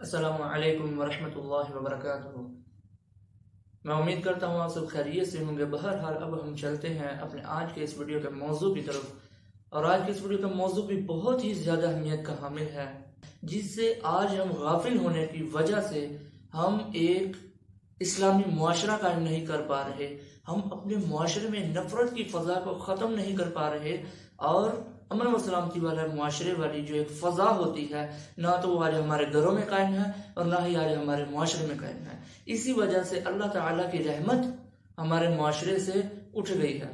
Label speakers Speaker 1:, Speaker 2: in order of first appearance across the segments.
Speaker 1: السلام علیکم ورحمۃ اللہ وبرکاتہ۔ میں امید کرتا ہوں آپ سب خیریت سے ہوں گے۔ بہرحال اب ہم چلتے ہیں اپنے آج کے اس ویڈیو کے موضوع کی طرف، اور آج کے اس ویڈیو کا موضوع بھی بہت ہی زیادہ اہمیت کا حامل ہے، جس سے آج ہم غافل ہونے کی وجہ سے ہم ایک اسلامی معاشرہ قائم نہیں کر پا رہے، ہم اپنے معاشرے میں نفرت کی فضا کو ختم نہیں کر پا رہے، اور امن و سلامتی والا معاشرے والی جو ایک فضا ہوتی ہے، نہ تو وہ آج ہمارے گھروں میں قائم ہے اور نہ ہی آج ہمارے معاشرے میں قائم ہے۔ اسی وجہ سے اللہ تعالیٰ کی رحمت ہمارے معاشرے سے اٹھ گئی ہے۔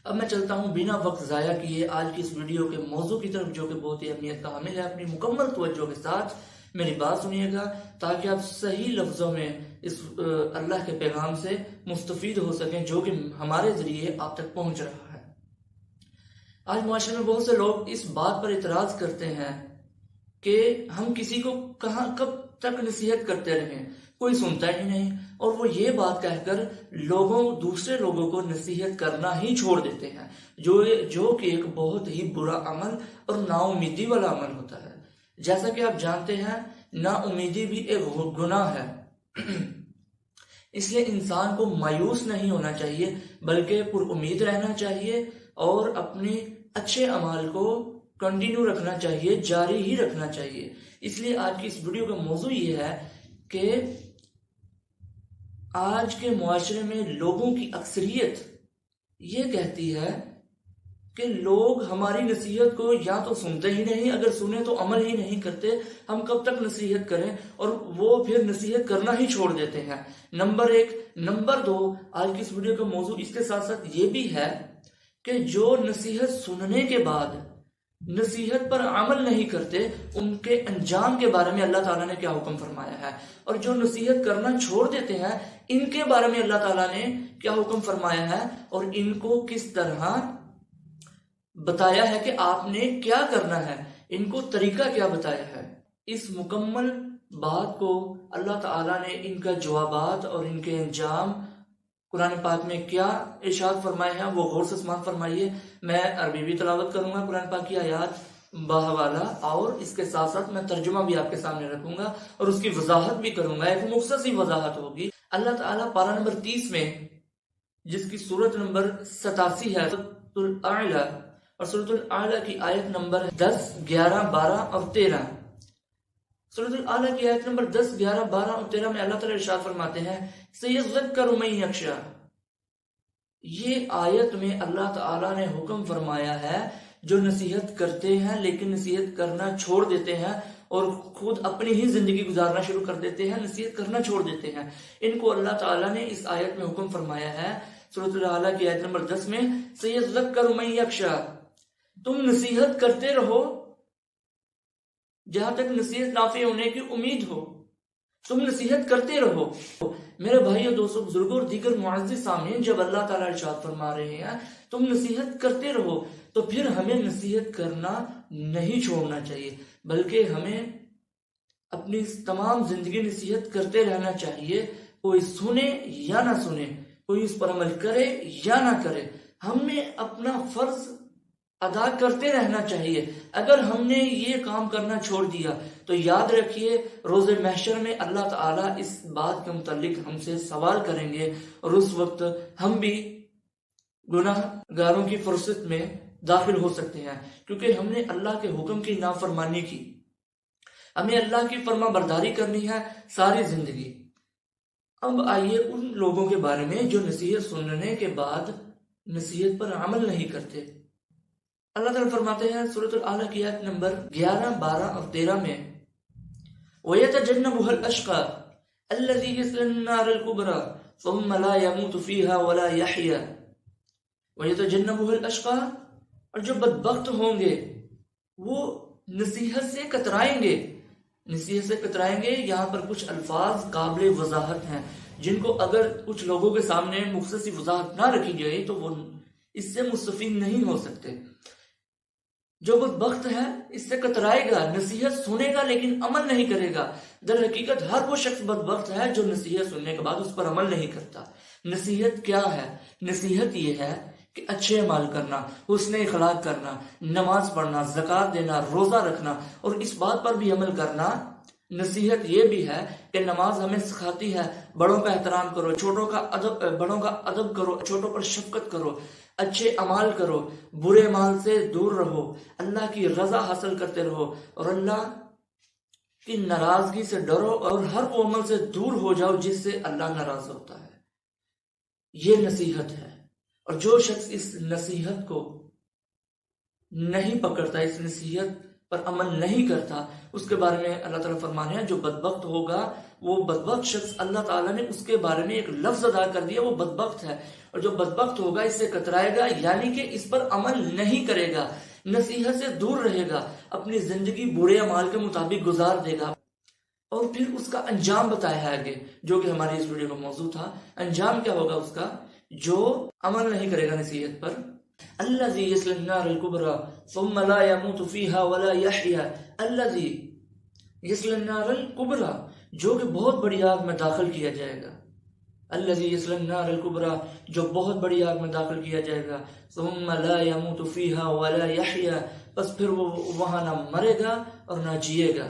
Speaker 1: اب میں چلتا ہوں بنا وقت ضائع کیے آج کی اس ویڈیو کے موضوع کی طرف، جو کہ بہت ہی اہمیت کا حامل ہے۔ اپنی مکمل توجہ کے ساتھ میری بات سنیے گا تاکہ آپ صحیح لفظوں میں اس اللہ کے پیغام سے مستفید ہو سکیں، جو کہ ہمارے ذریعے آپ تک پہنچ رہا ہے۔ آج معاشرے میں بہت سے لوگ اس بات پر اعتراض کرتے ہیں کہ ہم کسی کو کب تک نصیحت کرتے رہیں، کوئی سنتا ہی نہیں، اور وہ یہ بات کہہ کر دوسرے لوگوں کو نصیحت کرنا ہی چھوڑ دیتے ہیں، جو کہ ایک بہت ہی برا عمل اور نا امیدی والا عمل ہوتا ہے۔ جیسا کہ آپ جانتے ہیں، نا امیدی بھی ایک گناہ ہے، اس لیے انسان کو مایوس نہیں ہونا چاہیے بلکہ پر امید رہنا چاہیے، اور اپنے اچھے اعمال کو کنٹینیو رکھنا چاہیے، جاری ہی رکھنا چاہیے۔ اس لیے آج کی اس ویڈیو کا موضوع یہ ہے کہ آج کے معاشرے میں لوگوں کی اکثریت یہ کہتی ہے کہ لوگ ہماری نصیحت کو یا تو سنتے ہی نہیں، اگر سنیں تو عمل ہی نہیں کرتے، ہم کب تک نصیحت کریں، اور وہ پھر نصیحت کرنا ہی چھوڑ دیتے ہیں۔ نمبر 1۔ نمبر 2، آج کی اس ویڈیو کا موضوع اس کے ساتھ ساتھ یہ بھی ہے کہ جو نصیحت سننے کے بعد نصیحت پر عمل نہیں کرتے، ان کے انجام کے بارے میں اللہ تعالیٰ نے کیا حکم فرمایا ہے، اور جو نصیحت کرنا چھوڑ دیتے ہیں ان کے بارے میں اللہ تعالیٰ نے کیا حکم فرمایا ہے، اور ان کو کس طرح بتایا ہے کہ آپ نے کیا کرنا ہے، ان کو طریقہ کیا بتایا ہے۔ اس مکمل بات کو اللہ تعالیٰ نے ان کا جوابات اور ان کے انجام قرآن پاک میں کیا ارشاد فرمائے ہیں، وہ غور سے سماعت فرمائیے۔ میں عربی بھی تلاوت کروں گا قرآن پاک کی آیات باحوالہ، اور اس کے ساتھ ساتھ میں ترجمہ بھی آپ کے سامنے رکھوں گا اور اس کی وضاحت بھی کروں گا، ایک مختصر وضاحت ہوگی۔ اللہ تعالیٰ پارہ نمبر 30 میں، جس کی سورت نمبر 87 ہے، سورۃ الاعلیٰ، اور سورۃ الاعلیٰ کی آیت نمبر 10، 11، 12 اور 13، سورۃ الاعلیٰ کی آیت نمبر 10، 11، 12 اور 13 میں اللہ تعالیٰ ارشاد فرماتے ہیں، سَيَذَّكَّرُ مَن يَخْشَىٰ۔ یہ آیت میں اللہ تعالیٰ نے حکم فرمایا ہے جو نصیحت کرتے ہیں لیکن نصیحت کرنا چھوڑ دیتے ہیں اور خود اپنی ہی زندگی گزارنا شروع کر دیتے ہیں، نصیحت کرنا چھوڑ دیتے ہیں، ان کو اللہ تعالیٰ نے اس آیت میں حکم فرمایا ہے سورۃ الاعلیٰ کی آیت نمبر 10 میں، سَيَذَّكَّرُ مَن يَخْشَىٰ۔ تم نصیحت کرتے رہو جہاں تک نصیحت نافع ہونے کی امید ہو، تم نصیحت کرتے رہو۔ میرے بھائی اور دوستوں، بزرگوں اور دیگر معزز سامعین، جب اللہ تعالیٰ ارشاد فرما رہے ہیں تم نصیحت کرتے رہو، تو پھر ہمیں نصیحت کرنا نہیں چھوڑنا چاہیے، بلکہ ہمیں اپنی تمام زندگی نصیحت کرتے رہنا چاہیے۔ کوئی سنے یا نہ سنے، کوئی اس پر عمل کرے یا نہ کرے، ہمیں اپنا فرض ادا کرتے رہنا چاہیے۔ اگر ہم نے یہ کام کرنا چھوڑ دیا تو یاد رکھیے روز محشر میں اللہ تعالیٰ اس بات کے متعلق ہم سے سوال کریں گے، اور اس وقت ہم بھی گناہ گاروں کی فرصت میں داخل ہو سکتے ہیں، کیونکہ ہم نے اللہ کے حکم کی نافرمانی کی۔ ہمیں اللہ کی فرما برداری کرنی ہے ساری زندگی۔ اب آئیے ان لوگوں کے بارے میں جو نصیحت سننے کے بعد نصیحت پر عمل نہیں کرتے۔ اللہ تعالیٰ فرماتے ہیں سورۃ الاعلیٰ کی آیت نمبر 11، 12 اور 13 میں، وَيَتَجَنَّبُهَا الْأَشْقَى الَّذِي يَصْلَى النَّارَ الْكُبْرَى ثُمَّ لَا يَمُوتُ فِيهَا وَلَا يَحْيَىٰ۔ وَيَتَجَنَّبُهَا الْأَشْقَى، اور جو بدبخت ہوں گے وہ نصیحت سے کترائیں گے۔ نصیحت سے کترائیں گے، یہاں پر کچھ الفاظ قابل وضاحت ہیں جن کو اگر کچھ لوگوں کے سامنے مختصر وضاحت نہ رکھی جائے تو وہ اس سے مستفید نہیں ہو سکتے۔ جو بدبخت ہے اس سے کترائے گا، نصیحت سنے گا لیکن عمل نہیں کرے گا۔ در حقیقت ہر وہ شخص بدبخت ہے جو نصیحت سننے کے بعد اس پر عمل نہیں کرتا۔ نصیحت کیا ہے؟ نصیحت یہ ہے کہ اچھے اعمال کرنا، حسن اخلاق کرنا، نماز پڑھنا، زکوٰۃ دینا، روزہ رکھنا، اور اس بات پر بھی عمل کرنا نصیحت یہ بھی ہے کہ نماز ہمیں سکھاتی ہے بڑوں کا احترام کرو، بڑوں کا ادب کرو، چھوٹوں پر شفقت کرو، اچھے اعمال کرو، برے مال سے دور رہو، اللہ کی رضا حاصل کرتے رہو اور اللہ کی ناراضگی سے ڈرو اور ہر وہ عمل سے دور ہو جاؤ جس سے اللہ ناراض ہوتا ہے۔ یہ نصیحت ہے، اور جو شخص اس نصیحت کو نہیں پکڑتا، اس نصیحت پر عمل نہیں کرتا، اس کے بارے میں اللہ تعالیٰ فرمانے ہیں جو بدبخت ہوگا، وہ بدبخت شخص اللہ تعالیٰ نے اس کے بارے میں ایک لفظ ادا کر دیا، وہ بدبخت ہے، اور جو بدبخت ہوگا اس سے کترائے گا، یعنی کہ اس پر عمل نہیں کرے گا، نصیحت سے دور رہے گا، اپنی زندگی برے اعمال کے مطابق گزار دے گا۔ اور پھر اس کا انجام بتایا ہے آگے، جو کہ ہماری اس ویڈیو کا موضوع تھا۔ انجام کیا ہوگا اس کا؟ جو عمل نہیں کرے گا نصیحت پر، الذی یصلی النار الکبری ثم لا يموت فیہا ولا یحیا، الذی یصلی النار الکبری، جو کہ بہت بڑی آگ میں داخل کیا جائے گا، الذی یصلی النار الکبری، جو بہت بڑی آگ میں داخل کیا جائے گا، ثم لا يموت فیہا ولا یحیا، بس پھر وہ وہاں نہ مرے گا اور نہ جیے گا۔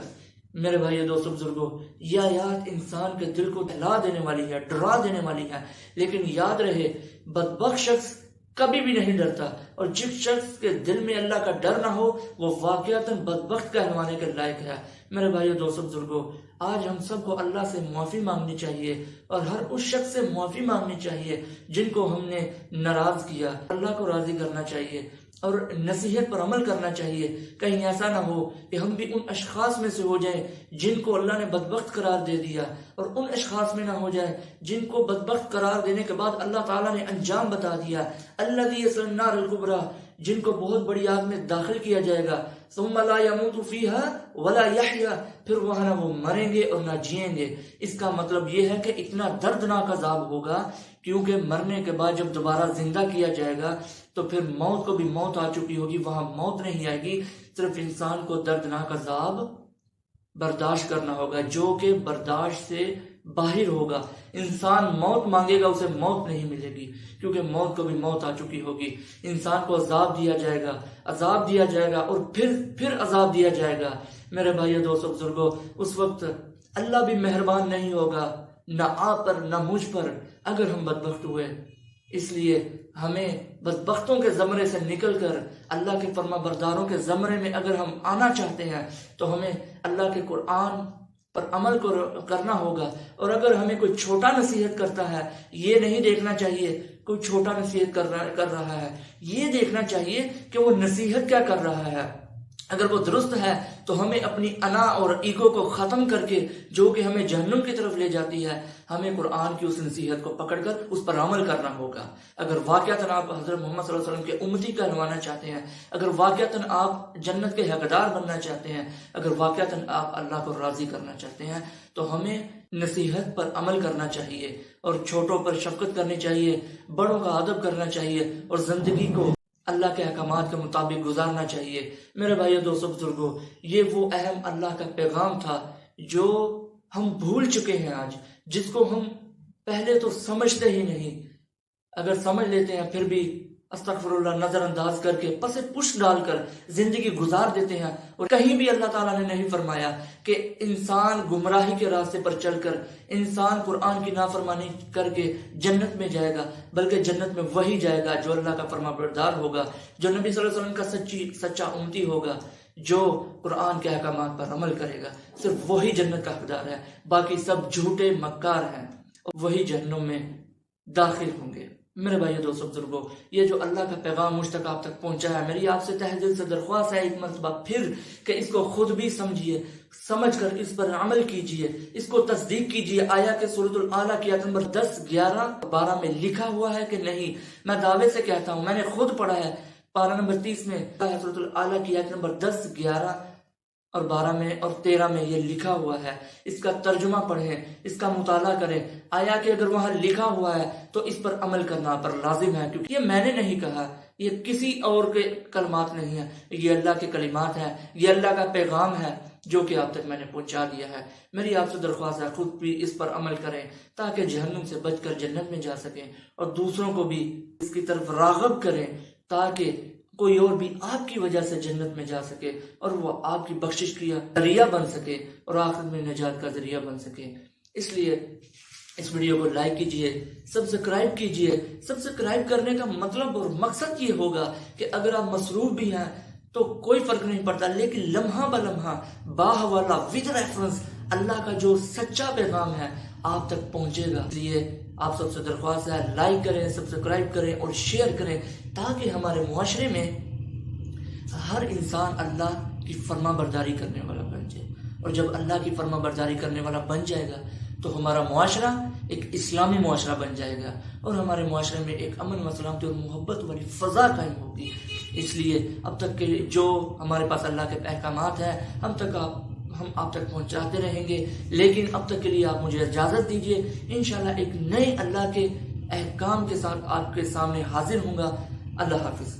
Speaker 1: میرے بھائی دوستو بزرگوں، یہ آیات انسان کے دل کو ہلا دینے والی ہے، ڈرا دینے والی ہے، لیکن یاد رہے بدبخت شخص کبھی بھی نہیں ڈرتا، اور جس شخص کے دل میں اللہ کا ڈر نہ ہو وہ واقعتاً بدبخت کہلوانے کے لائق ہے۔ میرے بھائی دوستو بزرگوں، آج ہم سب کو اللہ سے معافی مانگنی چاہیے، اور ہر اس شخص سے معافی مانگنی چاہیے جن کو ہم نے ناراض کیا، اللہ کو راضی کرنا چاہیے اور نصیحت پر عمل کرنا چاہیے۔ کہیں ایسا نہ ہو کہ ہم بھی ان اشخاص میں سے ہو جائیں جن کو اللہ نے بدبخت قرار دے دیا، اور ان اشخاص میں نہ ہو جائیں جن کو بدبخت قرار دینے کے بعد اللہ تعالیٰ نے انجام بتا دیا، الذی یصلی النار الکبری، جن کو بہت بڑی آگ میں داخل کیا جائے گا، ثم لا يموت فیہا ولا یحیا، پھر وہاں نہ وہ مریں گے اور نہ جئیں گے۔ اس کا مطلب یہ ہے کہ اتنا دردناک عذاب ہوگا، کیونکہ مرنے کے بعد جب دوبارہ زندہ کیا جائے گا تو پھر موت کو بھی موت آ چکی ہوگی، وہاں موت نہیں آئے گی، صرف انسان کو دردناک عذاب برداشت کرنا ہوگا، جو کہ برداشت سے باہر ہوگا۔ انسان موت مانگے گا، اسے موت نہیں ملے گی، کیونکہ موت کو بھی موت آ چکی ہوگی۔ انسان کو عذاب دیا جائے گا اور پھر عذاب دیا جائے گا۔ میرے بھائیو دوستو بزرگوں، اس وقت اللہ بھی مہربان نہیں ہوگا، نہ آپ پر نہ مجھ پر، اگر ہم بدبخت ہوئے۔ اس لیے ہمیں بدبختوں کے زمرے سے نکل کر اللہ کے فرما برداروں کے زمرے میں اگر ہم آنا چاہتے ہیں تو ہمیں اللہ کے قرآن پر عمل کرنا ہوگا، اور اگر ہمیں کوئی چھوٹا نصیحت کرتا ہے، یہ نہیں دیکھنا چاہیے کوئی چھوٹا نصیحت کر رہا ہے، یہ دیکھنا چاہیے کہ وہ نصیحت کیا کر رہا ہے۔ اگر وہ درست ہے تو ہمیں اپنی انا اور ایگو کو ختم کر کے، جو کہ ہمیں جہنم کی طرف لے جاتی ہے، ہمیں قرآن کی اس نصیحت کو پکڑ کر اس پر عمل کرنا ہوگا۔ اگر واقعتاً آپ حضرت محمد صلی اللہ علیہ وسلم کے امتی کہلوانا چاہتے ہیں، اگر واقعتاً آپ جنت کے حقدار بننا چاہتے ہیں، اگر واقعتاً آپ اللہ کو راضی کرنا چاہتے ہیں، تو ہمیں نصیحت پر عمل کرنا چاہیے، اور چھوٹوں پر شفقت کرنی چاہیے، بڑوں کا ادب کرنا چاہیے، اور زندگی کو اللہ کے احکامات کے مطابق گزارنا چاہیے۔ میرے بھائیو دوستو بزرگوں، یہ وہ اہم اللہ کا پیغام تھا جو ہم بھول چکے ہیں آج، جس کو ہم پہلے تو سمجھتے ہی نہیں، اگر سمجھ لیتے ہیں پھر بھی استغفر اللہ نظر انداز کر کے پس پش ڈال کر زندگی گزار دیتے ہیں۔ اور کہیں بھی اللہ تعالیٰ نے نہیں فرمایا کہ انسان گمراہی کے راستے پر چل کر، انسان قرآن کی نافرمانی کر کے جنت میں جائے گا، بلکہ جنت میں وہی جائے گا جو اللہ کا فرما بردار ہوگا، جو نبی صلی اللہ علیہ وسلم کا سچا امتی ہوگا، جو قرآن کے احکامات پر عمل کرے گا، صرف وہی جنت کا حقدار ہے، باقی سب جھوٹے مکار ہیں، وہی جہنم میں داخل ہوں گے۔ میرے بھائی دوستو بزرگوں، یہ جو اللہ کا پیغام مجھ تک آپ تک پہنچا ہے، میری آپ سے تہ دل سے درخواست ہے ایک مرتبہ پھر کہ اس کو خود بھی سمجھیے، سمجھ کر اس پر عمل کیجئے، اس کو تصدیق کیجئے۔ آیا کہ سورۃ الاعلیٰ کی آیت نمبر 10، 11 اور 12 میں لکھا ہوا ہے کہ نہیں؟ میں دعوے سے کہتا ہوں، میں نے خود پڑھا ہے، پارہ نمبر 30 میں سورۃ الاعلیٰ کی آیت نمبر 10، 11 اور 12 میں اور 13 میں یہ لکھا ہوا ہے۔ اس کا ترجمہ پڑھیں، اس کا مطالعہ کریں۔ آیا کہ اگر وہاں لکھا ہوا ہے تو اس پر عمل کرنا پر لازم ہے، کیونکہ یہ میں نے نہیں کہا، یہ کسی اور کے کلمات نہیں ہیں، یہ اللہ کے کلمات ہیں، یہ اللہ کا پیغام ہے جو کہ آپ تک میں نے پہنچا دیا ہے۔ میری آپ سے درخواست ہے خود بھی اس پر عمل کریں تاکہ جہنم سے بچ کر جنت میں جا سکیں، اور دوسروں کو بھی اس کی طرف راغب کریں تاکہ کوئی اور بھی آپ کی وجہ سے جنت میں جا سکے اور وہ آپ کی بخشش کا ذریعہ بن سکے اور آخرت میں نجات کا ذریعہ بن سکے۔ اس لیے اس ویڈیو کو لائک کیجئے، سبسکرائب کیجئے۔ سبسکرائب کرنے کا مطلب اور مقصد یہ ہوگا کہ اگر آپ مصروف بھی ہیں تو کوئی فرق نہیں پڑتا، لیکن لمحہ بلمحہ باحوالہ ود ریفرنس اللہ کا جو سچا پیغام ہے آپ تک پہنچے گا۔ اس لیے آپ سب سے درخواست ہے لائک کریں، سبسکرائب کریں اور شیئر کریں تاکہ ہمارے معاشرے میں ہر انسان اللہ کی فرما برداری کرنے والا بن جائے، اور جب اللہ کی فرما برداری کرنے والا بن جائے گا تو ہمارا معاشرہ ایک اسلامی معاشرہ بن جائے گا اور ہمارے معاشرے میں ایک امن و سلامتی اور محبت والی فضا قائم ہوگی۔ اس لیے اب تک کے جو ہمارے پاس اللہ کے احکامات ہیں ہم آپ تک پہنچاتے رہیں گے، لیکن اب تک کے لیے آپ مجھے اجازت دیجیے۔ انشاءاللہ ایک نئے اللہ کے احکام کے ساتھ آپ کے سامنے حاضر ہوں گا۔ اللہ حافظ۔